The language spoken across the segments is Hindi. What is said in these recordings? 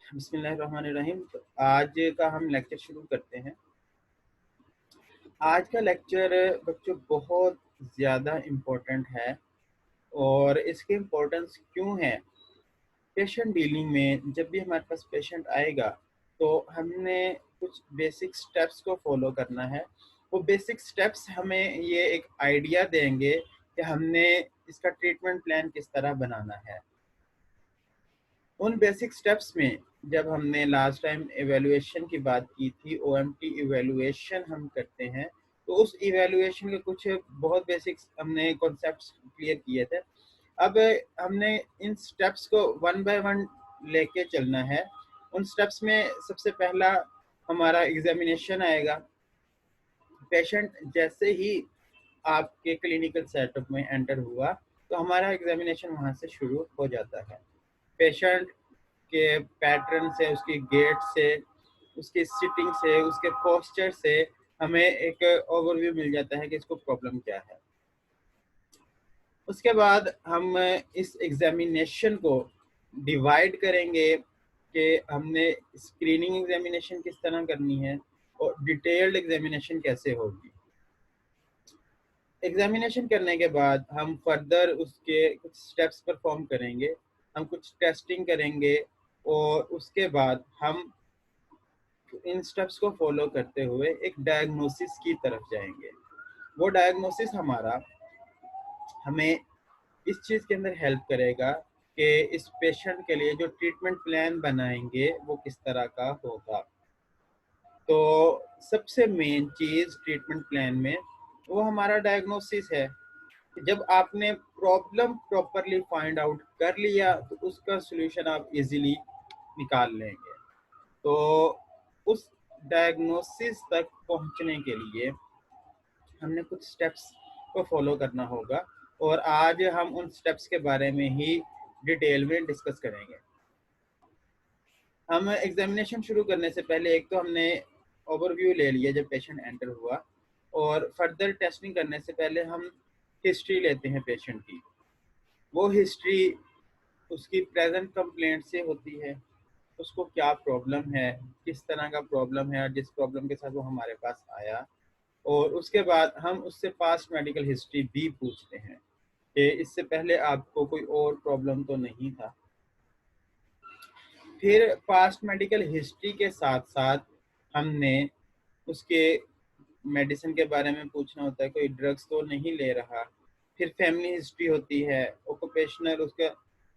बिस्मिल्लाहिर्रहमानिर्रहीम। तो आज का हम लेक्चर शुरू करते हैं। आज का लेक्चर बच्चों बहुत ज़्यादा इम्पोर्टेंट है और इसकी इम्पोर्टेंस क्यों है? पेशेंट डीलिंग में जब भी हमारे पास पेशेंट आएगा तो हमने कुछ बेसिक स्टेप्स को फॉलो करना है। वो बेसिक स्टेप्स हमें ये एक आइडिया देंगे कि हमने इसका ट्रीटमेंट प्लान किस तरह बनाना है। उन बेसिक स्टेप्स में जब हमने लास्ट टाइम एवेलुएशन की बात की थी, ओएमटी इवेलुएशन हम करते हैं, तो उस इवेलुएशन के कुछ बहुत बेसिक्स हमने कॉन्सेप्ट्स क्लियर किए थे। अब हमने इन स्टेप्स को वन बाय वन लेके चलना है। उन स्टेप्स में सबसे पहला हमारा एग्जामिनेशन आएगा। पेशेंट जैसे ही आपके क्लिनिकल सेटअप में एंटर हुआ तो हमारा एग्जामिनेशन वहाँ से शुरू हो जाता है। पेशेंट के पैटर्न से, उसकी गेट से, उसकी सिटिंग से, उसके पोस्चर से हमें एक ओवरव्यू मिल जाता है कि इसको प्रॉब्लम क्या है। उसके बाद हम इस एग्जामिनेशन को डिवाइड करेंगे कि हमने स्क्रीनिंग एग्जामिनेशन किस तरह करनी है और डिटेल्ड एग्जामिनेशन कैसे होगी। एग्जामिनेशन करने के बाद हम फर्दर उसके कुछ स्टेप्स परफॉर्म करेंगे, हम कुछ टेस्टिंग करेंगे और उसके बाद हम इन स्टेप्स को फॉलो करते हुए एक डायग्नोसिस की तरफ जाएंगे। वो डायग्नोसिस हमारा हमें इस चीज़ के अंदर हेल्प करेगा कि इस पेशेंट के लिए जो ट्रीटमेंट प्लान बनाएंगे वो किस तरह का होगा। तो सबसे मेन चीज़ ट्रीटमेंट प्लान में वो हमारा डायग्नोसिस है। जब आपने प्रॉब्लम प्रॉपरली फाइंड आउट कर लिया तो उसका सॉल्यूशन आप इजीली निकाल लेंगे। तो उस डायग्नोसिस तक पहुंचने के लिए हमने कुछ स्टेप्स को फॉलो करना होगा और आज हम उन स्टेप्स के बारे में ही डिटेल में डिस्कस करेंगे। हम एग्जामिनेशन शुरू करने से पहले एक तो हमने ओवरव्यू ले लिया जब पेशेंट एंटर हुआ, और फर्दर टेस्टिंग करने से पहले हम हिस्ट्री लेते हैं पेशेंट की। वो हिस्ट्री उसकी प्रेजेंट कंप्लेंट से होती है, उसको क्या प्रॉब्लम है, किस तरह का प्रॉब्लम है और जिस प्रॉब्लम के साथ वो हमारे पास आया। और उसके बाद हम उससे पास्ट मेडिकल हिस्ट्री भी पूछते हैं कि इससे पहले आपको कोई और प्रॉब्लम तो नहीं था। फिर पास्ट मेडिकल हिस्ट्री के साथ साथ हमने उसके मेडिसिन के बारे में पूछना होता है, कोई ड्रग्स तो नहीं ले रहा। फिर फैमिली हिस्ट्री होती है, ऑक्यूपेशनल उसका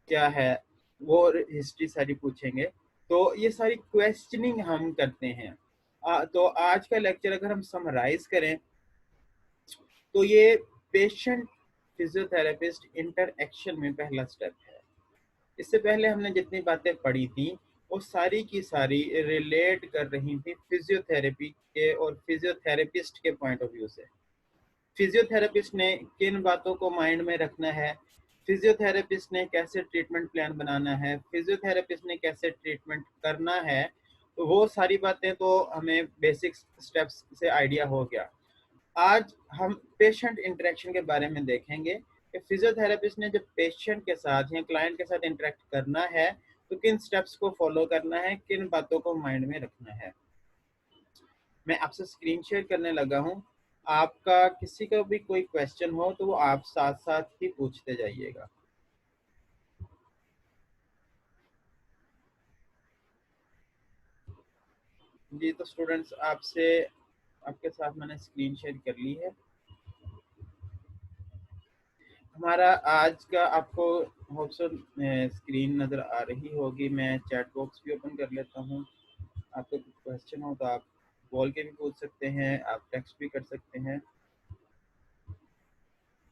क्या है, वो हिस्ट्री सारी पूछेंगे। तो ये सारी क्वेश्चनिंग हम करते हैं। तो आज का लेक्चर अगर हम समराइज करें तो ये पेशेंट फिजियोथेरेपिस्ट इंटरएक्शन में पहला स्टेप है। इससे पहले हमने जितनी बातें पढ़ी थी वो सारी की सारी रिलेट कर रही थी फिजियोथेरेपी के और फिजियोथेरेपिस्ट के पॉइंट ऑफ व्यू से। फिजियोथेरेपिस्ट ने किन बातों को माइंड में रखना है, फिजियोथेरेपिस्ट ने कैसे ट्रीटमेंट प्लान बनाना है, फिजियोथेरेपिस्ट ने कैसे ट्रीटमेंट करना है, तो वो सारी बातें तो हमें बेसिक स्टेप्स से आइडिया हो गया। आज हम पेशेंट इंटरेक्शन के बारे में देखेंगे कि फिजियोथेरेपिस्ट ने जब पेशेंट के साथ या क्लाइंट के साथ इंटरेक्ट करना है तो किन स्टेप्स को फॉलो करना है, किन बातों को माइंड में रखना है। मैं आपसे स्क्रीन शेयर करने लगा हूं। आपका किसी का भी कोई क्वेश्चन हो तो वो आप साथ साथ ही पूछते जाइएगा। जी तो स्टूडेंट्स, आपके साथ मैंने स्क्रीन शेयर कर ली है। हमारा आज का आपको होप सो स्क्रीन नज़र आ रही होगी। मैं चैट बॉक्स भी ओपन कर लेता हूँ। आपको कुछ क्वेश्चन हो तो आप बोल के भी पूछ सकते हैं, आप टेक्स्ट भी कर सकते हैं।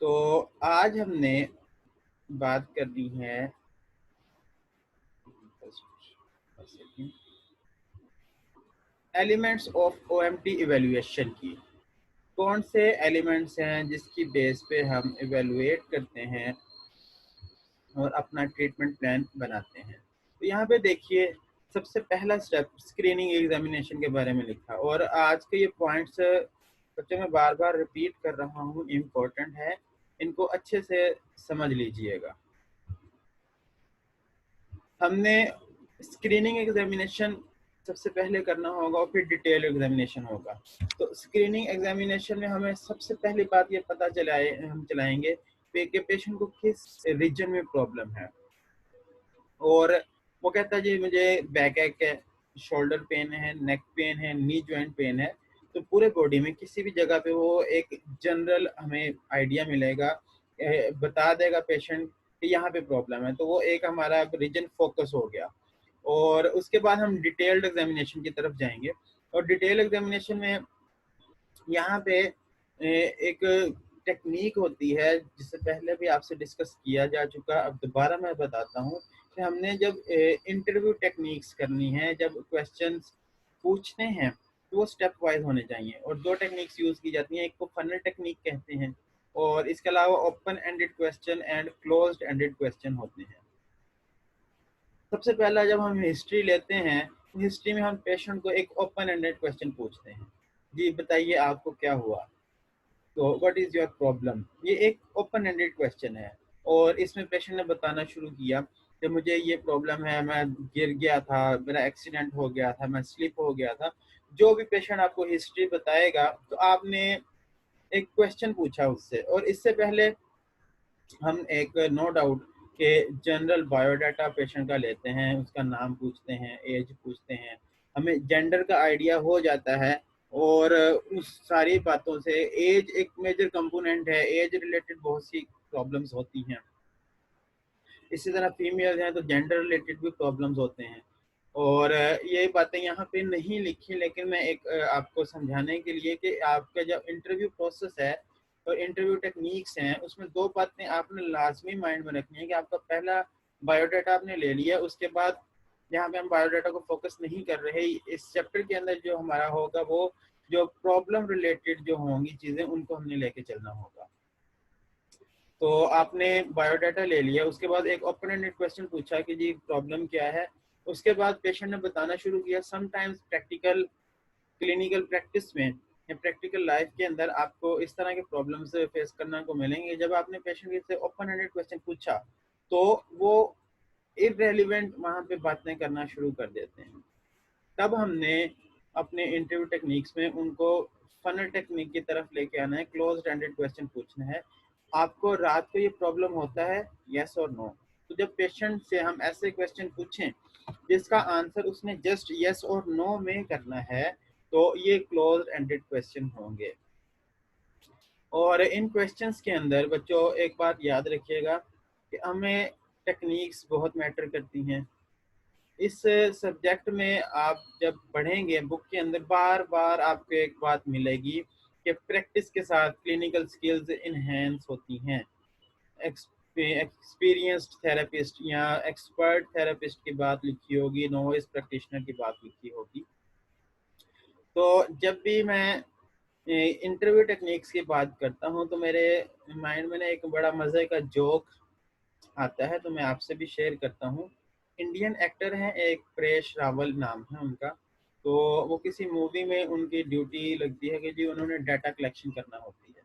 तो आज हमने बात करनी है एलिमेंट्स ऑफ ओएमटी इवेल्युएशन की। कौन से एलिमेंट्स हैं जिसकी बेस पे हम इवेलुएट करते हैं और अपना ट्रीटमेंट प्लान बनाते हैं। तो यहाँ पे देखिए, सबसे पहला स्टेप स्क्रीनिंग एग्जामिनेशन के बारे में लिखा, और आज के ये पॉइंट्स बच्चों मैं बार बार रिपीट कर रहा हूँ, इम्पोर्टेंट है, इनको अच्छे से समझ लीजिएगा। हमने स्क्रीनिंग एग्जामिनेशन सबसे पहले करना होगा और फिर डिटेल एग्जामिनेशन होगा। तो स्क्रीनिंग एग्जामिनेशन में हमें सबसे पहली बात ये पता हम चलाएंगे कि पेशेंट को किस रीजन में प्रॉब्लम है। और वो कहता है जी मुझे बैक एक है, शोल्डर पेन है, नेक पेन है, नी जॉइंट पेन है। तो पूरे बॉडी में किसी भी जगह पे वो एक जनरल हमें आइडिया मिलेगा, बता देगा पेशेंट कि यहाँ पे प्रॉब्लम है। तो वो एक हमारा रीजन फोकस हो गया। और उसके बाद हम डिटेल्ड एग्जामिनेशन की तरफ जाएंगे। और डिटेल एग्जामिनेशन में यहाँ पे एक टेक्निक होती है जिससे पहले भी आपसे डिस्कस किया जा चुका, अब दोबारा मैं बताता हूँ कि हमने जब इंटरव्यू टेक्निक्स करनी है, जब क्वेश्चंस पूछने हैं, तो वो स्टेप वाइज होने चाहिए। और दो टेक्निक्स यूज की जाती हैं, एक को फनल टेक्निक कहते हैं और इसके अलावा open ended question and closed ended question होते हैं। सबसे पहला जब हम हिस्ट्री लेते हैं तो हिस्ट्री में हम पेशेंट को एक ओपन एंडेड क्वेश्चन पूछते हैं, जी बताइए आपको क्या हुआ, तो व्हाट इज योर प्रॉब्लम। ये एक ओपन एंडेड क्वेश्चन है और इसमें पेशेंट ने बताना शुरू किया कि मुझे ये प्रॉब्लम है, मैं गिर गया था, मेरा एक्सीडेंट हो गया था, मैं स्लिप हो गया था। जो भी पेशेंट आपको हिस्ट्री बताएगा तो आपने एक क्वेश्चन पूछा उससे। और इससे पहले हम एक नो डाउट के जनरल बायोडाटा पेशेंट का लेते हैं, उसका नाम पूछते हैं, एज पूछते हैं, हमें जेंडर का आइडिया हो जाता है। और उस सारी बातों से एज एक मेजर कंपोनेंट है, एज रिलेटेड बहुत सी प्रॉब्लम्स होती हैं। इसी तरह फीमेल हैं तो जेंडर रिलेटेड भी प्रॉब्लम्स होते हैं। और ये बातें यहाँ पे नहीं लिखी, लेकिन मैं एक आपको समझाने के लिए कि आपका जब इंटरव्यू प्रोसेस है और इंटरव्यू टेक्निक्स हैं, उसमें दो बातें आपने लाजमी माइंड में रखनी है कि आपका पहला बायोडाटा आपने ले लिया, उसके बाद यहाँ पे हम बायोडाटा को फोकस नहीं कर रहे, इस चैप्टर के अंदर जो हमारा होगा वो जो प्रॉब्लम रिलेटेड जो होंगी चीज़ें उनको हमने लेके चलना होगा। तो आपने बायोडाटा ले लिया, उसके बाद एक ओपन एंडेड क्वेश्चन पूछा कि जी प्रॉब्लम क्या है। उसके बाद पेशेंट ने बताना शुरू किया। समटाइम्स प्रैक्टिकल क्लिनिकल प्रैक्टिस में या प्रैक्टिकल लाइफ के अंदर आपको इस तरह के प्रॉब्लम्स फेस करने को मिलेंगे। जब आपने पेशेंट से ओपन एंडेड क्वेश्चन पूछा तो वो इररेलेवेंट वहाँ पे बातें करना शुरू कर देते हैं। तब हमने अपने इंटरव्यू टेक्निक्स में उनको फनल टेक्निक की तरफ लेके आना है, क्लोज एंडेड क्वेश्चन पूछना है। आपको रात को ये प्रॉब्लम होता है, यस और नो। तो जब पेशेंट से हम ऐसे क्वेश्चन पूछें जिसका आंसर उसने जस्ट यस और नो में करना है, तो ये क्लोज एंडेड क्वेश्चन होंगे। और इन क्वेश्चंस के अंदर बच्चों एक बात याद रखिएगा कि हमें टेक्निक्स बहुत मैटर करती हैं। इस सब्जेक्ट में आप जब पढ़ेंगे बुक के अंदर बार बार आपको एक बात मिलेगी कि प्रैक्टिस के साथ क्लिनिकल स्किल्स इनहेंस होती हैं। एक्सपीरियंस्ड थेरेपिस्ट या एक्सपर्ट थेरेपिस्ट की बात लिखी होगी, नोवाइस प्रैक्टिशनर की बात लिखी होगी। तो जब भी मैं इंटरव्यू टेक्निक्स की बात करता हूँ तो मेरे माइंड में ना एक बड़ा मज़े का जोक आता है, तो मैं आपसे भी शेयर करता हूँ। इंडियन एक्टर हैं, एक प्रेश रावल नाम है उनका। तो वो किसी मूवी में उनकी ड्यूटी लगती है कि जी उन्होंने डाटा कलेक्शन करना होती है।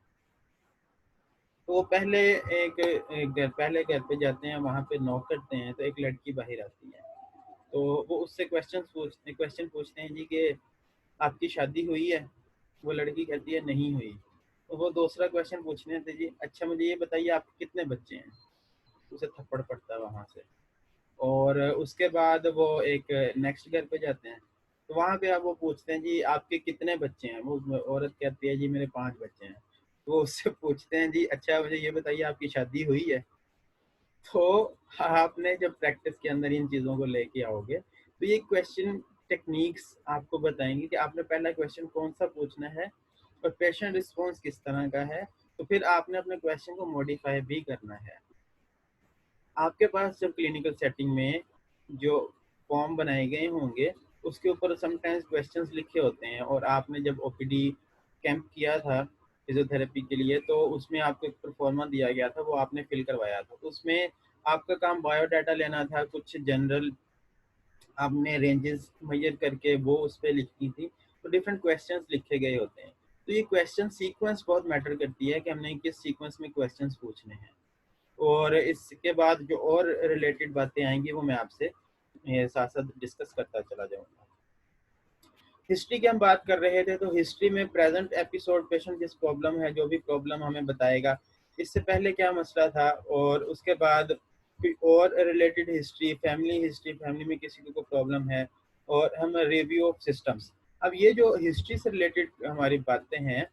तो वो पहले पहले घर पे जाते हैं, वहाँ पे नॉक करते हैं तो एक लड़की बाहर आती है। तो वो उससे क्वेश्चन पूछते हैं जी कि आपकी शादी हुई है। वो लड़की कहती है नहीं हुई। तो वो दूसरा क्वेश्चन पूछने थे जी, अच्छा मुझे ये बताइए आपके कितने बच्चे हैं। उसे थप्पड़ पड़ता है वहाँ से। और उसके बाद वो एक नेक्स्ट घर पे जाते हैं। तो वहाँ पे अब वो पूछते हैं जी आपके कितने बच्चे हैं। वो औरत कहती है जी मेरे 5 बच्चे हैं। तो वो उससे पूछते हैं जी अच्छा मुझे ये बताइए आपकी शादी हुई है। तो आपने जब प्रैक्टिस के अंदर इन चीज़ों को लेके आओगे तो ये क्वेश्चन टेक्निक्स आपको बताएंगे कि आपने पहला क्वेश्चन कौन सा पूछना है और पेशेंट रिस्पॉन्स किस तरह का है। तो फिर आपने अपने क्वेश्चन को मॉडिफाई भी करना है। आपके पास जब क्लिनिकल सेटिंग में जो फॉर्म बनाए गए होंगे उसके ऊपर समटाइम्स क्वेश्चंस लिखे होते हैं। और आपने जब ओपीडी कैंप किया था फिजियोथेरेपी के लिए तो उसमें आपको एक प्रोफार्मा दिया गया था, वो आपने फिल करवाया था। तो उसमें आपका काम बायोडाटा लेना था, कुछ जनरल आपने रेंजेस मेजर करके वो उस पर लिखनी थी। तो डिफरेंट क्वेश्चंस लिखे गए होते हैं। तो ये क्वेश्चन सीक्वेंस बहुत मैटर करती है कि हमने किस सीक्वेंस में क्वेश्चंस पूछने हैं। और इसके बाद जो और रिलेटेड बातें आएंगी वो मैं आपसे साथ साथ डिस्कस करता चला जाऊंगा। हिस्ट्री की हम बात कर रहे थे, तो हिस्ट्री में प्रेजेंट एपिसोड पेशेंट जिस प्रॉब्लम है, जो भी प्रॉब्लम हमें बताएगा, इससे पहले क्या मसला था, और उसके बाद कोई और रिलेटेड हिस्ट्री, फैमिली में किसी को प्रॉब्लम है, और हम रिव्यू ऑफ सिस्टम्स। अब ये जो हिस्ट्री से रिलेटेड हमारी बातें हैं,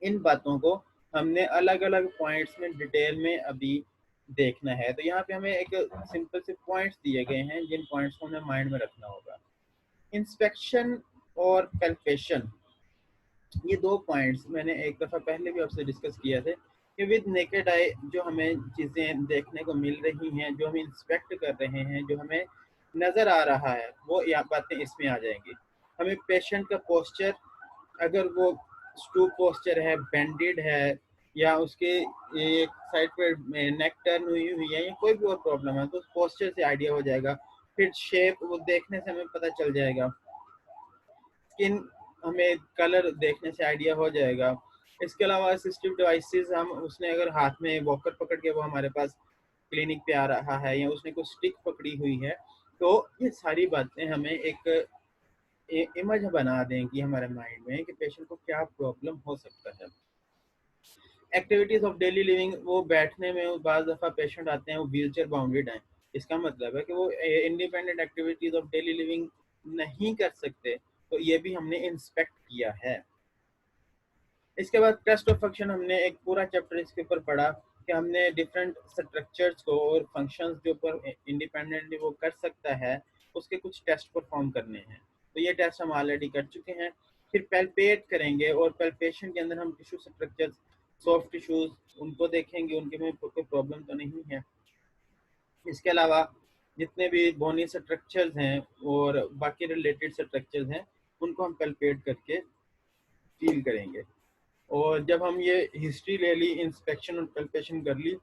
इन बातों को हमने अलग अलग पॉइंट्स में डिटेल में अभी देखना है। तो यहाँ पे हमें एक सिंपल से पॉइंट्स दिए गए हैं, जिन पॉइंट्स को हमें माइंड में रखना होगा। इंस्पेक्शन और पैल्पेशन, ये दो पॉइंट्स मैंने एक दफ़ा पहले भी आपसे डिस्कस किया थे कि विद नेकेड आई जो हमें चीज़ें देखने को मिल रही हैं, जो हम इंस्पेक्ट कर रहे हैं, जो हमें नज़र आ रहा है, वो या बातें इसमें आ जाएंगी। हमें पेशेंट का पोस्चर, अगर वो स्टूप पोस्चर है, बैंडेड है, या उसके एक साइड पर नेक टर्न हुई हुई है, या कोई भी और प्रॉब्लम है, तो पोस्चर से आइडिया हो जाएगा। फिर शेप वो देखने से हमें पता चल जाएगा। स्किन, हमें कलर देखने से आइडिया हो जाएगा। इसके अलावा असिस्टिव डिवाइसेस, हम उसने अगर हाथ में वॉकर पकड़ के वो हमारे पास क्लिनिक पे आ रहा है, या उसने कुछ स्टिक पकड़ी हुई है, तो ये सारी बातें हमें एक इमेज बना देंगी हमारे माइंड में कि पेशेंट को क्या प्रॉब्लम हो सकता है। एक्टिविटीज ऑफ डेली लिविंग, वो बैठने में बाज़ दफ़ा पेशेंट आते हैं वो व्हील चेयर बाउंडेड हैं, इसका मतलब है कि वो independent activities of daily living नहीं कर सकते, तो ये भी हमने इंस्पेक्ट किया है। इसके बाद टेस्ट ऑफ फंक्शन, हमने एक पूरा चैप्टर इसके ऊपर पढ़ा कि हमने डिफरेंट स्ट्रक्चर्स को और फंक्शंस जो ऊपर इंडिपेंडेंटली वो कर सकता है, उसके कुछ टेस्ट परफॉर्म करने हैं। तो ये टेस्ट हम ऑलरेडी कर चुके हैं। फिर पैल्पेट करेंगे, और पैल्पेशन के अंदर हम टिश्यू स्ट्रक्चर्स, सॉफ्ट टिश्यूज, उनको देखेंगे, उनके में कोई प्रॉब्लम तो नहीं है। इसके अलावा जितने भी बोनी स्ट्रक्चर्स हैं और बाकी रिलेटेड स्ट्रक्चर्स हैं, उनको हम पैल्पेट करके फील करेंगे। और जब हम ये हिस्ट्री ले ली, इंस्पेक्शन और पैल्पेशन कर ली,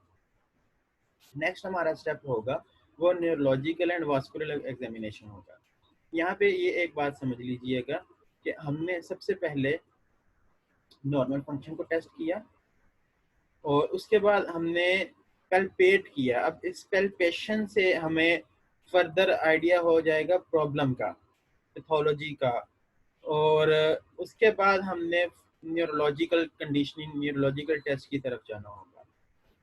नेक्स्ट हमारा स्टेप होगा वो न्यूरोलॉजिकल एंड वास्कुलर एग्जामिनेशन होगा। यहाँ पे ये एक बात समझ लीजिएगा कि हमने सबसे पहले नॉर्मल फंक्शन को टेस्ट किया, और उसके बाद हमने पैल्पेट किया। अब इस पैल्पेशन से हमें फर्दर आइडिया हो जाएगा प्रॉब्लम का, पैथोलॉजी का, और उसके बाद हमने न्यूरोलॉजिकल कंडीशनिंग, न्यूरोलॉजिकल टेस्ट की तरफ जाना होगा।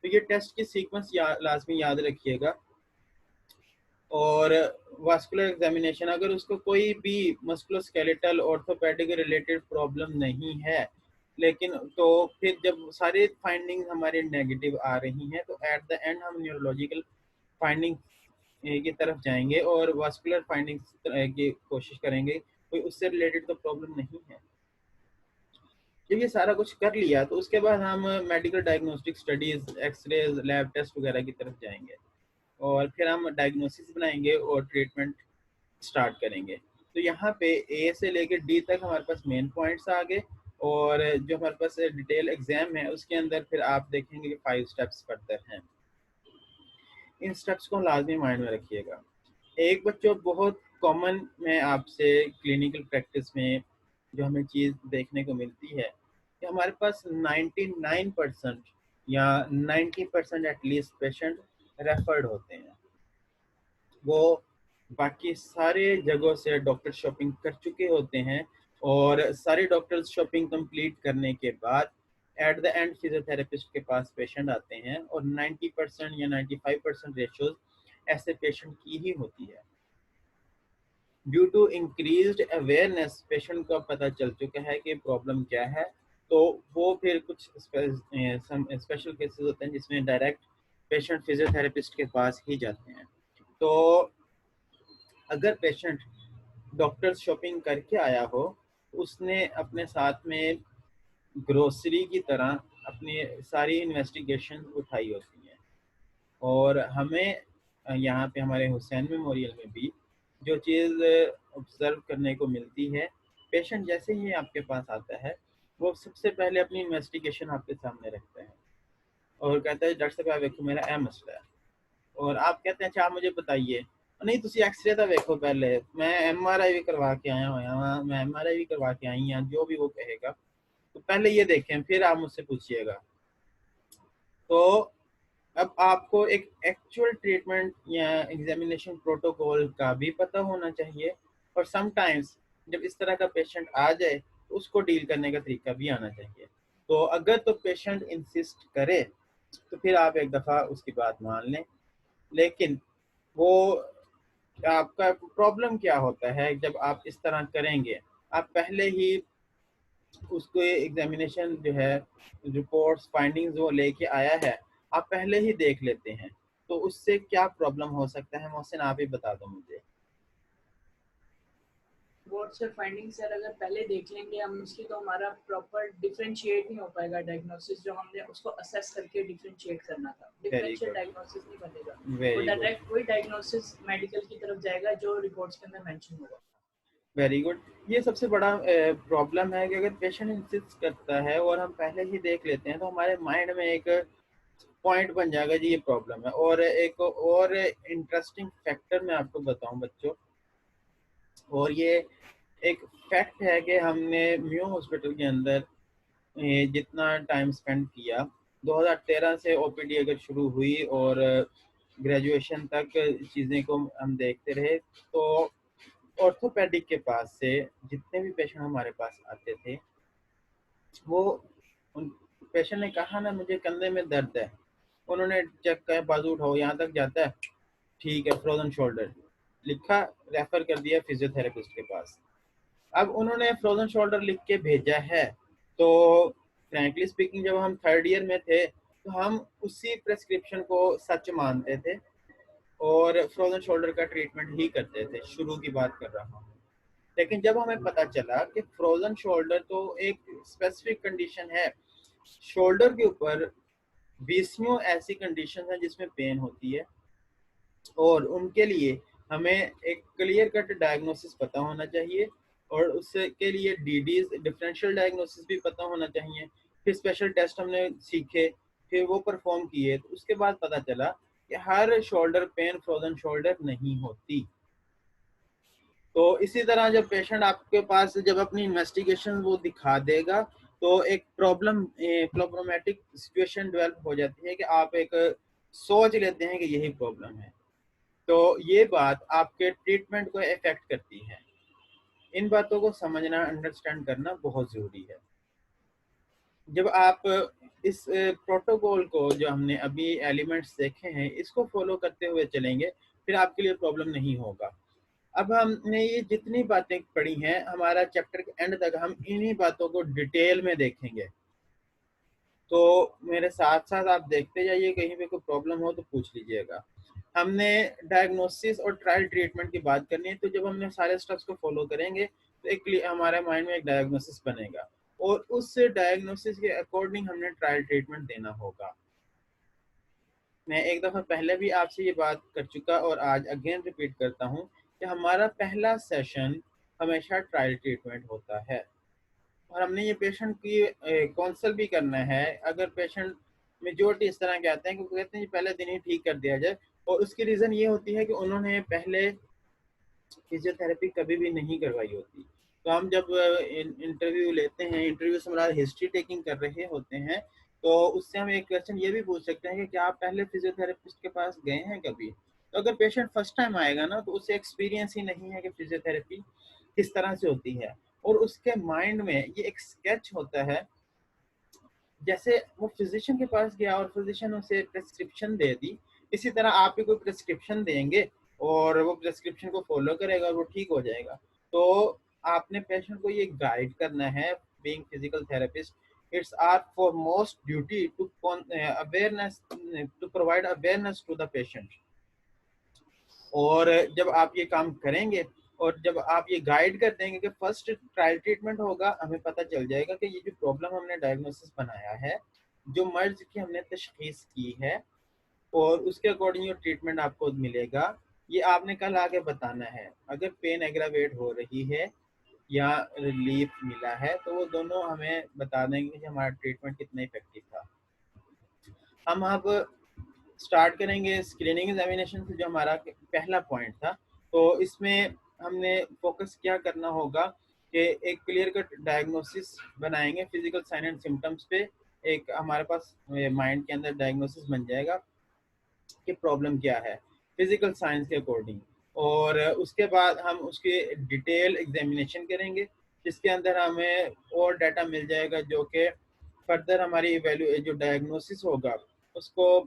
तो ये टेस्ट की सीक्वेंस लाजमी याद रखिएगा। और वास्कुलर एग्जामिनेशन, अगर उसको कोई भी मस्कुलोस्केलेटल ऑर्थोपेडिक रिलेटेड प्रॉब्लम नहीं है, लेकिन तो फिर जब सारे फाइंडिंग हमारे नेगेटिव आ रही हैं, तो एट द एंड हम न्यूरोलॉजिकल फाइंडिंग की तरफ जाएंगे और वास्कुलर फाइंडिंग्स की कोशिश करेंगे, कोई उससे रिलेटेड तो प्रॉब्लम नहीं है। जब ये सारा कुछ कर लिया, तो उसके बाद हम medical diagnostic studies, x-rays, lab test वगैरह की तरफ जाएंगे, और फिर हम डायग्नोसिस बनाएंगे और ट्रीटमेंट स्टार्ट करेंगे। तो यहाँ पे ए से लेकर डी तक हमारे पास मेन पॉइंट्स आ गए, और जो हमारे पास डिटेल एग्जाम है उसके अंदर फिर आप देखेंगे कि 5 स्टेप्स फर्दर हैं। इन स्टेप्स को लाजमी माइंड में रखिएगा। एक बच्चों बहुत कॉमन में आपसे क्लिनिकल प्रैक्टिस में जो हमें चीज़ देखने को मिलती है कि हमारे पास 99% या 90% एटलीस्ट पेशेंट रेफर्ड होते हैं। वो बाकी सारे जगहों से डॉक्टर शॉपिंग कर चुके होते हैं, और सारे डॉक्टर्स शॉपिंग कंप्लीट करने के बाद एट द एंड फिजियोथेरेपिस्ट के पास पेशेंट आते हैं, और 90% या 95% रेशियोज ऐसे पेशेंट की ही होती है। Due to increased awareness, patient को पता चल चुका है कि प्रॉब्लम क्या है, तो वो फिर कुछ स्पेशल केसेस होते हैं जिसमें डायरेक्ट पेशेंट फिजियोथेरेपिस्ट के पास ही जाते हैं। तो अगर पेशेंट डॉक्टर शॉपिंग करके आया हो, उसने अपने साथ में ग्रोसरी की तरह अपनी सारी इन्वेस्टिगेशन उठाई होती हैं, और हमें यहाँ पे हमारे हुसैन मेमोरियल में भी जो चीज़ ऑब्जर्व करने को मिलती है, पेशेंट जैसे ही आपके पास आता है, वो सबसे पहले अपनी इन्वेस्टिगेशन आपके सामने रखता है और कहता है डॉक्टर साहब देखो मेरा ए मसला है, और आप कहते हैं अच्छा आप मुझे बताइए, नहीं तुसी एक्सरे तो देखो पहले, मैं एमआरआई भी करवा के आया हुआ, मैं एमआरआई भी करवा के आई हूँ, जो भी वो कहेगा, तो पहले ये देखें फिर आप मुझसे पूछिएगा। तो अब आपको एक एक्चुअल ट्रीटमेंट या एग्जामिनेशन प्रोटोकॉल का भी पता होना चाहिए, और समटाइम्स जब इस तरह का पेशेंट आ जाए तो उसको डील करने का तरीका भी आना चाहिए। तो अगर तो पेशेंट इंसिस्ट करे तो फिर आप एक दफ़ा उसकी बात मान लें, लेकिन वो आपका प्रॉब्लम क्या होता है जब आप इस तरह करेंगे, आप पहले ही उसको एग्जामिनेशन जो है, रिपोर्ट्स फाइंडिंग्स वो लेके आया है, आप पहले ही देख लेते हैं, तो उससे क्या प्रॉब्लम हो सकता है मोहसिन, आप ही बता दो मुझे। व्हाट्स योर फाइंडिंग सर, अगर पहले देख लेंगे हम उसकी तो हमारा प्रॉपर डिफरेंशिएट नहीं हो पाएगा डायग्नोसिस, जो हमने उसको असेस करके डिफरेंशिएट करना था, वेरी डिफरेंशियल गुड, डायग्नोसिस नहीं बनेगा। वो वेरी गुड, डायरेक्ट वही डायग्नोसिस मेडिकल की तरफ जाएगा जो रिपोर्ट्स के अंदर मेंशन होगा। Very good. ये सबसे बड़ा प्रॉब्लम है कि अगर पेशेंट इंसिस्ट करता है और हम पहले ही देख लेते हैं तो हमारे माइंड में एक पॉइंट बन जाएगा जी ये प्रॉब्लम है। और एक और इंटरेस्टिंग फैक्टर मैं आपको बताऊं बच्चों, और ये एक फैक्ट है कि हमने म्यू हॉस्पिटल के अंदर जितना टाइम स्पेंड किया, 2013 से ओपीडी अगर शुरू हुई और ग्रेजुएशन तक चीज़ें को हम देखते रहे, तो ऑर्थोपेडिक के पास से जितने भी पेशेंट हमारे पास आते थे, वो उन पेशेंट ने कहा ना मुझे कंधे में दर्द है, उन्होंने चेक किया, बाजू उठाओ यहाँ तक जाता है, ठीक है फ्रोजन शोल्डर लिखा, रेफर कर दिया फिजियोथेरेपिस्ट के पास। अब उन्होंने फ्रोजन शोल्डर लिख के भेजा है, तो फ्रैंकली स्पीकिंग जब हम थर्ड ईयर में थे तो हम उसी प्रेस्क्रिप्शन को सच मानते थे और फ्रोजन शोल्डर का ट्रीटमेंट ही करते थे, शुरू की बात कर रहा हूँ। लेकिन जब हमें पता चला कि फ्रोजन शोल्डर तो एक स्पेसिफिक कंडीशन है, शोल्डर के ऊपर 20 ऐसी कंडीशन है जिसमें पेन होती है, और उनके लिए हमें एक क्लियर कट डायग्नोसिस पता होना चाहिए, और उसके लिए डीडीज डिफरेंशियल डायग्नोसिस भी पता होना चाहिए। फिर स्पेशल टेस्ट हमने सीखे, फिर वो परफॉर्म किए, तो उसके बाद पता चला कि हर शोल्डर पेन फ्रोजन शोल्डर नहीं होती। तो इसी तरह जब पेशेंट आपके पास जब अपनी इन्वेस्टिगेशन वो दिखा देगा, तो एक प्रॉब्लमेटिक सिचुएशन डेवलप हो जाती है कि आप एक सोच लेते हैं कि यही प्रॉब्लम है, तो ये बात आपके ट्रीटमेंट को इफेक्ट करती है। इन बातों को समझना, अंडरस्टैंड करना बहुत ज़रूरी है। जब आप इस प्रोटोकॉल को, जो हमने अभी एलिमेंट्स देखे हैं, इसको फॉलो करते हुए चलेंगे, फिर आपके लिए प्रॉब्लम नहीं होगा। अब हमने ये जितनी बातें पढ़ी हैं, हमारा चैप्टर के एंड तक हम इन्हीं बातों को डिटेल में देखेंगे, तो मेरे साथ साथ आप देखते जाइए, कहीं पे कोई प्रॉब्लम हो तो पूछ लीजिएगा। हमने डायग्नोसिस और ट्रायल ट्रीटमेंट की बात करनी है, तो जब हमने सारे स्टेप्स को फॉलो करेंगे तो एक हमारे माइंड में एक डायग्नोसिस बनेगा, और उस डायग्नोसिस के अकॉर्डिंग हमने ट्रायल ट्रीटमेंट देना होगा। मैं एक दफ़ा पहले भी आपसे ये बात कर चुका और आज अगेन रिपीट करता हूँ कि हमारा पहला सेशन हमेशा ट्रायल ट्रीटमेंट होता है, और हमने ये पेशेंट की काउंसल भी करना है। अगर पेशेंट मेजोरिटी इस तरह के आते हैं कि वो कहते हैं जी पहले दिन ही ठीक कर दिया जाए, और उसकी रीज़न ये होती है कि उन्होंने पहले फिजियोथेरेपी कभी भी नहीं करवाई होती। तो हम जब इंटरव्यू लेते हैं, इंटरव्यू से हमारा हिस्ट्री टेकिंग कर रहे होते हैं, तो उससे हम एक क्वेश्चन ये भी पूछ सकते हैं कि क्या आप पहले फिजियोथेरेपिस्ट के पास गए हैं कभी। तो अगर पेशेंट फर्स्ट टाइम आएगा ना, तो उसे एक्सपीरियंस ही नहीं है कि फिजियोथेरेपी किस तरह से होती है, और उसके माइंड में ये एक स्केच होता है, जैसे वो फिजिशियन के पास गया और फिजिशियन उसे प्रेस्क्रिप्शन दे दी, इसी तरह आप भी कोई प्रेस्क्रिप्शन देंगे और वो प्रेस्क्रिप्शन को फॉलो करेगा और वो ठीक हो जाएगा। तो आपने पेशेंट को ये गाइड करना है, being physical therapist, it's our foremost duty to awareness, to provide awareness to the patient. और जब आप ये काम करेंगे और जब आप ये गाइड कर देंगे कि फर्स्ट ट्रायल ट्रीटमेंट होगा, हमें पता चल जाएगा कि ये जो प्रॉब्लम हमने डायग्नोसिस बनाया है, जो मर्ज की हमने तशखीस की है, और उसके अकॉर्डिंग जो ट्रीटमेंट आपको मिलेगा, ये आपने कल आके बताना है। अगर पेन एग्रावेट हो रही है या रिलीफ मिला है, तो वो दोनों हमें बता देंगे कि हमारा ट्रीटमेंट कितना इफेक्टिव था। हम अब स्टार्ट करेंगे स्क्रीनिंग एग्जामिनेशन से, जो हमारा पहला पॉइंट था। तो इसमें हमने फोकस क्या करना होगा कि एक क्लियर कट डायग्नोसिस बनाएंगे फिजिकल साइन एंड सिम्टम्स पे। एक हमारे पास माइंड के अंदर डायग्नोसिस बन जाएगा, कि प्रॉब्लम क्या है फिजिकल साइंस के अकॉर्डिंग, और उसके बाद हम उसके डिटेल एग्जामिनेशन करेंगे, जिसके अंदर हमें और डाटा मिल जाएगा जो कि फर्दर हमारी जो डायग्नोसिस होगा उसको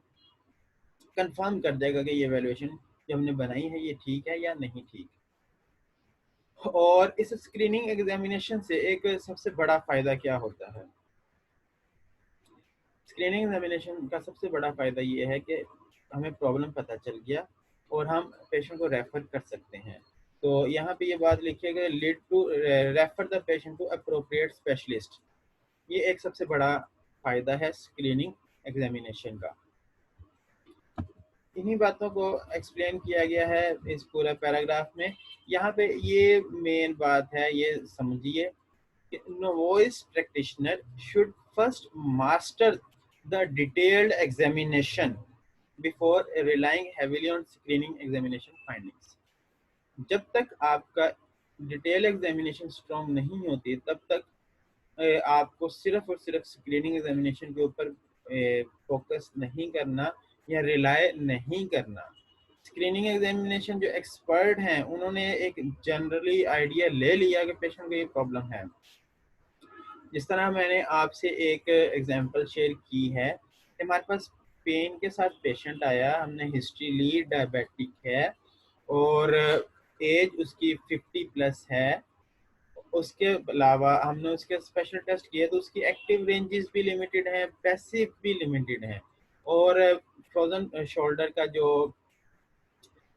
कंफर्म कर देगा कि ये वैल्यूएशन जो हमने बनाई है ये ठीक है या नहीं ठीक। और इस स्क्रीनिंग एग्जामिनेशन से एक सबसे बड़ा फायदा क्या होता है, स्क्रीनिंग एग्जामिनेशन का सबसे बड़ा फायदा ये है कि हमें प्रॉब्लम पता चल गया और हम पेशेंट को रेफर कर सकते हैं। तो यहाँ पे ये बात लिखिएगा, lead to refer the patient to appropriate specialist. ये एक सबसे बड़ा फायदा है स्क्रीनिंग एग्जामिनेशन का। इन्हीं बातों को एक्सप्लेन किया गया है इस पूरे पैराग्राफ में। यहाँ पे ये मेन बात है, ये समझिए कि novice practitioner should first master the detailed examination before relying heavily on screening examination findings. जब तक आपका डिटेल एग्जामिनेशन स्ट्रॉन्ग नहीं होती तब तक आपको सिर्फ और सिर्फ स्क्रीनिंग एग्जामिनेशन के ऊपर फोकस नहीं करना या रिलाय नहीं करना। स्क्रीनिंग एग्जामिनेशन जो एक्सपर्ट हैं उन्होंने एक जनरली आइडिया ले लिया कि पेशेंट को ये प्रॉब्लम है। जिस तरह मैंने आपसे एक एग्जांपल शेयर की है कि हमारे पास पेन के साथ पेशेंट आया, हमने हिस्ट्री ली, डायबिटिक है और एज उसकी 50 प्लस है। उसके अलावा हमने उसके स्पेशल टेस्ट किए तो उसकी एक्टिव रेंजेस भी लिमिटेड हैं, पैसिव भी लिमिटेड हैं, और फ्रोजन शोल्डर का जो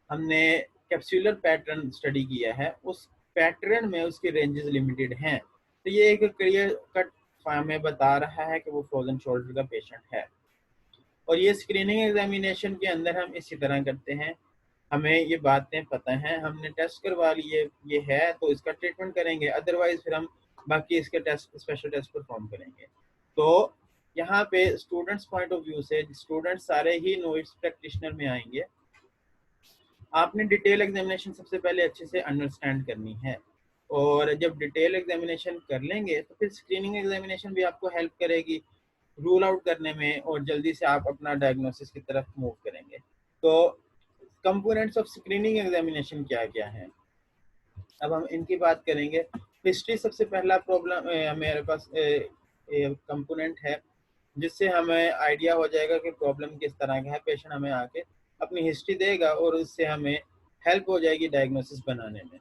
हमने कैप्सूलर पैटर्न स्टडी किया है उस पैटर्न में उसकी रेंजेस लिमिटेड हैं। तो ये एक क्लियर कट हमें बता रहा है कि वो फ्रोजन शोल्डर का पेशेंट है। और ये स्क्रीनिंग एग्जामिनेशन के अंदर हम इसी तरह करते हैं, हमें ये बातें पता हैं, हमने टेस्ट करवा लिए, ये है तो इसका ट्रीटमेंट करेंगे, अदरवाइज फिर हम बाकी इसके टेस्ट स्पेशल टेस्ट परफॉर्म करेंगे। तो यहाँ पे स्टूडेंट्स पॉइंट ऑफ व्यू से स्टूडेंट सारे ही नोइस प्रैक्टिशनर में आएंगे। आपने डिटेल एग्जामिनेशन सबसे पहले अच्छे से अंडरस्टैंड करनी है, और जब डिटेल एग्जामिनेशन कर लेंगे तो फिर स्क्रीनिंग एग्जामिनेशन भी आपको हेल्प करेगी रूल आउट करने में, और जल्दी से आप अपना डायग्नोसिस की तरफ मूव करेंगे। तो कंपोनेंट्स ऑफ स्क्रीनिंग एग्जामिनेशन क्या क्या हैं, अब हम इनकी बात करेंगे। हिस्ट्री सबसे पहला प्रॉब्लम मेरे पास कंपोनेंट है जिससे हमें आइडिया हो जाएगा कि प्रॉब्लम किस तरह का है। पेशेंट हमें आके अपनी हिस्ट्री देगा और उससे हमें हेल्प हो जाएगी डायग्नोसिस बनाने में।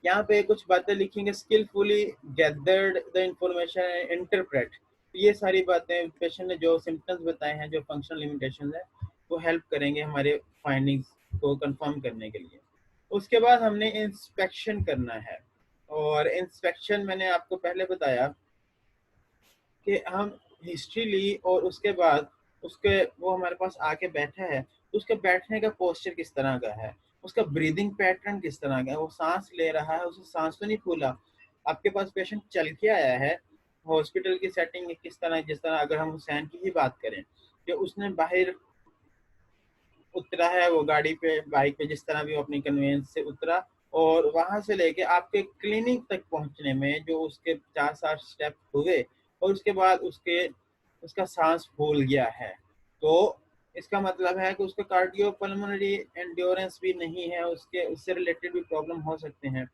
यहाँ पे कुछ बातें लिखेंगे, skilfully gathered the information and interpret. ये सारी बातें पेशेंट ने जो सिम्टम्स बताए हैं, जो फंक्शनल लिमिटेशन है, वो हेल्प करेंगे हमारे फाइंडिंग्स को कंफर्म करने के लिए। उसके बाद हमने इंस्पेक्शन करना है, और इंस्पेक्शन मैंने आपको पहले बताया कि हम हिस्ट्री ली और उसके बाद उसके वो हमारे पास आके बैठा है तो उसके बैठने का पोस्चर किस तरह का है, उसका ब्रीदिंग पैटर्न किस तरह का है, वो सांस ले रहा है, उसे सांस तो नहीं फूला। आपके पास पेशेंट चल के आया है, हॉस्पिटल की सेटिंग किस तरह, जिस तरह अगर हम हुसैन की ही बात करें कि उसने बाहर उतरा है, वो गाड़ी पे बाइक पे जिस तरह भी वो अपनी कन्वेंस से उतरा, और वहां से लेके आपके क्लिनिक तक पहुंचने में जो उसके 50-60 स्टेप हुए, और उसके बाद उसका सांस फूल गया है, तो इसका मतलब है कि उसका कार्डियोपल्मोनरी एंड्योरेंस भी नहीं है, उससे रिलेटेड भी प्रॉब्लम हो सकते हैं।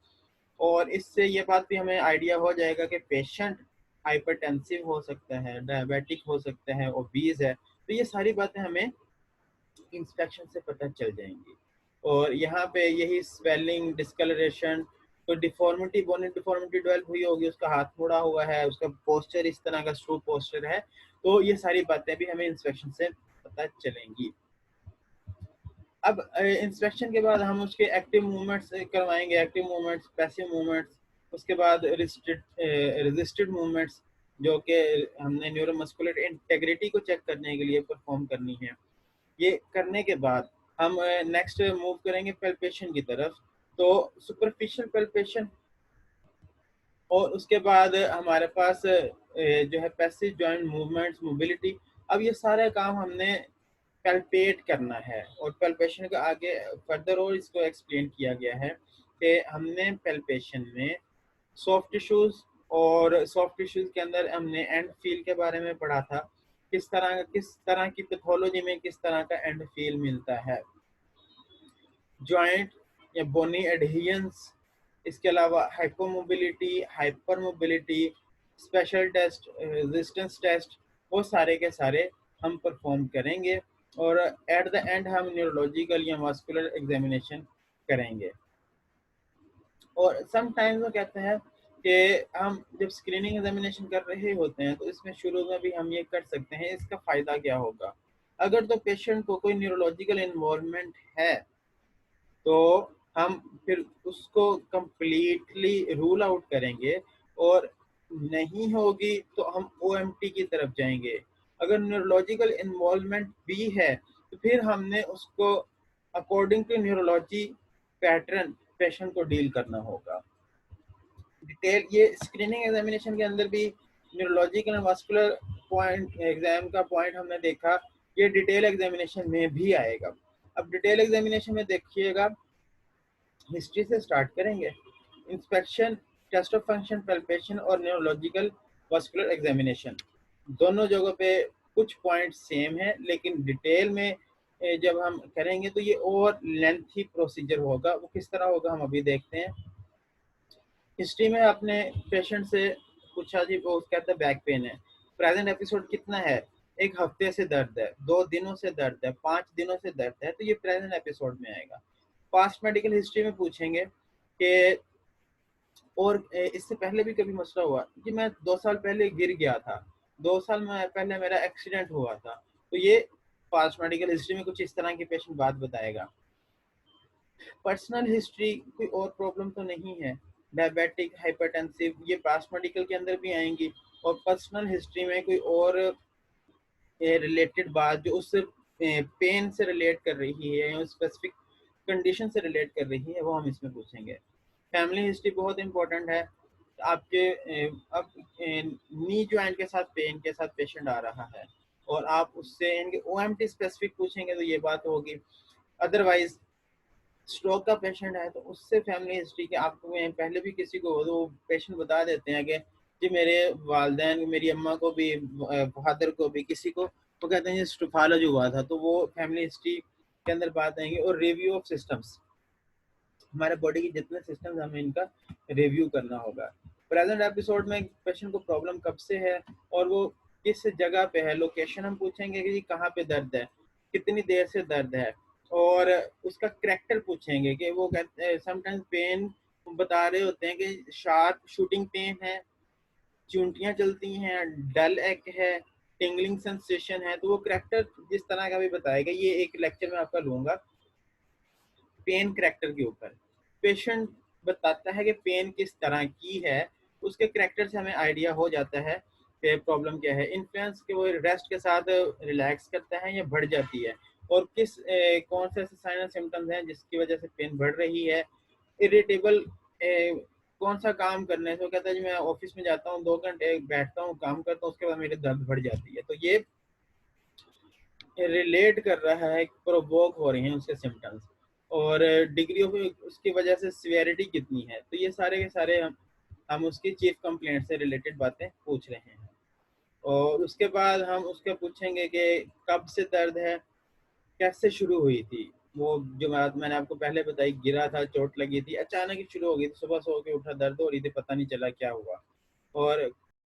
और इससे ये बात भी हमें आइडिया हो जाएगा कि पेशेंट हाइपरटेंसिव हो सकता है, डायबिटिक हो सकता है, ओबीज है। तो ये सारी बातें हमें इंस्पेक्शन से पता चल जाएंगी। और यहाँ पे यही स्वेलिंग, डिस्कलरेशन, तो डिफॉर्मिटी, बोनी डिफॉर्मिटी डेवलप हुई होगी, उसका हाथ मुड़ा हुआ है, उसका पोस्चर इस तरह का स्ट्रू पोस्चर है, तो ये सारी बातें भी हमें इंस्पेक्शन से पता चलेंगी। अब इंस्पेक्शन के बाद हम उसके एक्टिव मूवमेंट्स करवाएंगे, एक्टिव मूवमेंट्स, पैसिव मूवमेंट्स, उसके बाद रेजिस्टेड मूवमेंट्स जो कि हमने न्यूरोमस्कुलर इंटेग्रिटी को चेक करने के लिए परफॉर्म करनी है। ये करने के बाद हम नेक्स्ट मूव करेंगे पैल्पेशन की तरफ। तो सुपरफिशियल पैल्पेशन, और उसके बाद हमारे पास जो है पैसिव जॉइंट मूवमेंट्स, मोबिलिटी। अब ये सारा काम हमने पैल्पेट करना है, और पैल्पेशन का आगे फर्दर और इसको एक्सप्लेन किया गया है कि हमने पैल्पेशन में सॉफ्ट टिश्यूज, और सॉफ्ट टिश्यूज के अंदर हमने एंड फील के बारे में पढ़ा था किस तरह की पैथोलॉजी में किस तरह का एंड फील मिलता है, जॉइंट या बोनी एडहेरेंस, इसके अलावा hypomobility, hyper mobility, special test, resistance test, वो सारे के सारे हम परफॉर्म करेंगे और एट द एंड हम न्यूरोलॉजिकल या वास्कुलर एग्जामिनेशन करेंगे। और समटाइम्स वो कहते हैं कि हम जब स्क्रीनिंग एग्जामिनेशन कर रहे होते हैं तो इसमें शुरू में भी हम ये कर सकते हैं, इसका फ़ायदा क्या होगा। अगर तो पेशेंट को कोई न्यूरोलॉजिकल इन्वॉल्वमेंट है तो हम फिर उसको कंप्लीटली रूल आउट करेंगे, और नहीं होगी तो हम ओएमटी की तरफ जाएंगे। अगर न्यूरोलॉजिकल इन्वॉल्वमेंट भी है तो फिर हमने उसको according to neurology pattern patient को डील करना होगा। डिटेल ये स्क्रीनिंग एग्जामिनेशन के अंदर भी neurological and vascular point exam का पॉइंट हमने देखा, ये डिटेल एग्जामिनेशन में भी आएगा। अब डिटेल एग्जामिनेशन में देखिएगा, हिस्ट्री से स्टार्ट करेंगे, inspection, test of function, palpation और न्यूरोलॉजिकल वास्कुलर एग्जामिनेशन, दोनों जगहों पे कुछ पॉइंट सेम है, लेकिन डिटेल में जब हम करेंगे तो ये और लेंथी प्रोसीजर होगा। वो किस तरह होगा हम अभी देखते हैं। हिस्ट्री में आपने पेशेंट से पूछा जी, वो कहता है बैक पेन है, प्रेजेंट एपिसोड कितना है, एक हफ्ते से दर्द है, 2 दिनों से दर्द है, 5 दिनों से दर्द है, तो ये प्रेजेंट एपिसोड में आएगा। पास्ट मेडिकल हिस्ट्री में पूछेंगे कि और इससे पहले भी कभी मसला हुआ कि मैं 2 साल पहले गिर गया था, 2 साल में पहले मेरा एक्सीडेंट हुआ था, तो ये पास्ट मेडिकल हिस्ट्री में कुछ इस तरह की पेशेंट बात बताएगा। पर्सनल हिस्ट्री, कोई और प्रॉब्लम तो नहीं है, डायबिटिक, हाइपरटेंसिव, ये पास्ट मेडिकल के अंदर भी आएंगी। और पर्सनल हिस्ट्री में कोई और रिलेटेड बात जो उस पेन से रिलेट कर रही है या स्पेसिफिक कंडीशन से रिलेट कर रही है, वो हम इसमें पूछेंगे। फैमिली हिस्ट्री बहुत इंपॉर्टेंट है। आपके अब नी जॉइंट के साथ पेन के साथ पेशेंट आ रहा है और आप उससे इनके ओएमटी स्पेसिफिक पूछेंगे तो ये बात होगी। अदरवाइज स्ट्रोक का पेशेंट है तो उससे फैमिली हिस्ट्री के आपको पहले भी किसी को तो पेशेंट बता देते हैं कि जी मेरे वालदैन, मेरी अम्मा को भी, फादर को भी, किसी को, वो कहते हैं स्टोफाला जो हुआ था, तो वो फैमिली हिस्ट्री के अंदर बात आएंगी। और रिव्यू ऑफ सिस्टम्स, हमारे बॉडी के जितने सिस्टम्स हमें इनका रिव्यू करना होगा। प्रेजेंट एपिसोड में पेशेंट को प्रॉब्लम कब से है और वो किस जगह पे है, लोकेशन हम पूछेंगे कि कहाँ पे दर्द है, कितनी देर से दर्द है, और उसका करैक्टर पूछेंगे कि वो कहते हैं समटाइम्स पेन बता रहे होते हैं कि शार्प शूटिंग पेन है, चूंटियां चलती हैं, डल एक है, टिंगलिंग सेंसेशन है, तो वो करैक्टर जिस तरह का भी बताएगा। ये एक लेक्चर में आपका लूंगा पेन करैक्टर के ऊपर। पेशेंट बताता है कि पेन किस तरह की है, उसके करैक्टर से हमें आइडिया हो जाता है कि प्रॉब्लम क्या है। इन्फ्लुएंस के वो रेस्ट के साथ रिलैक्स करता है या बढ़ जाती है, और किस कौन से ऐसे साइन एंड सिम्टम्स हैं जिसकी वजह से पेन बढ़ रही है। इरिटेबल, कौन सा काम करने से, वो कहता है जी मैं ऑफिस में जाता हूँ, 2 घंटे बैठता हूँ, काम करता हूँ, उसके बाद मेरी दर्द बढ़ जाती है, तो ये रिलेट कर रहा है, प्रोवोक हो रही हैं उसके सिम्टम्स, और डिग्री ऑफ उसकी वजह से सिवियरिटी कितनी है। तो ये सारे के सारे हम उसकी चीफ कंप्लेंट से रिलेटेड बातें पूछ रहे हैं। और उसके बाद हम उसके पूछेंगे कि कब से दर्द है, कैसे शुरू हुई थी, वो जो बात मैंने आपको पहले बताई, गिरा था, चोट लगी थी, अचानक ही शुरू हो गई थी, सुबह सो के उठा, दर्द हो रही थी, पता नहीं चला क्या हुआ। और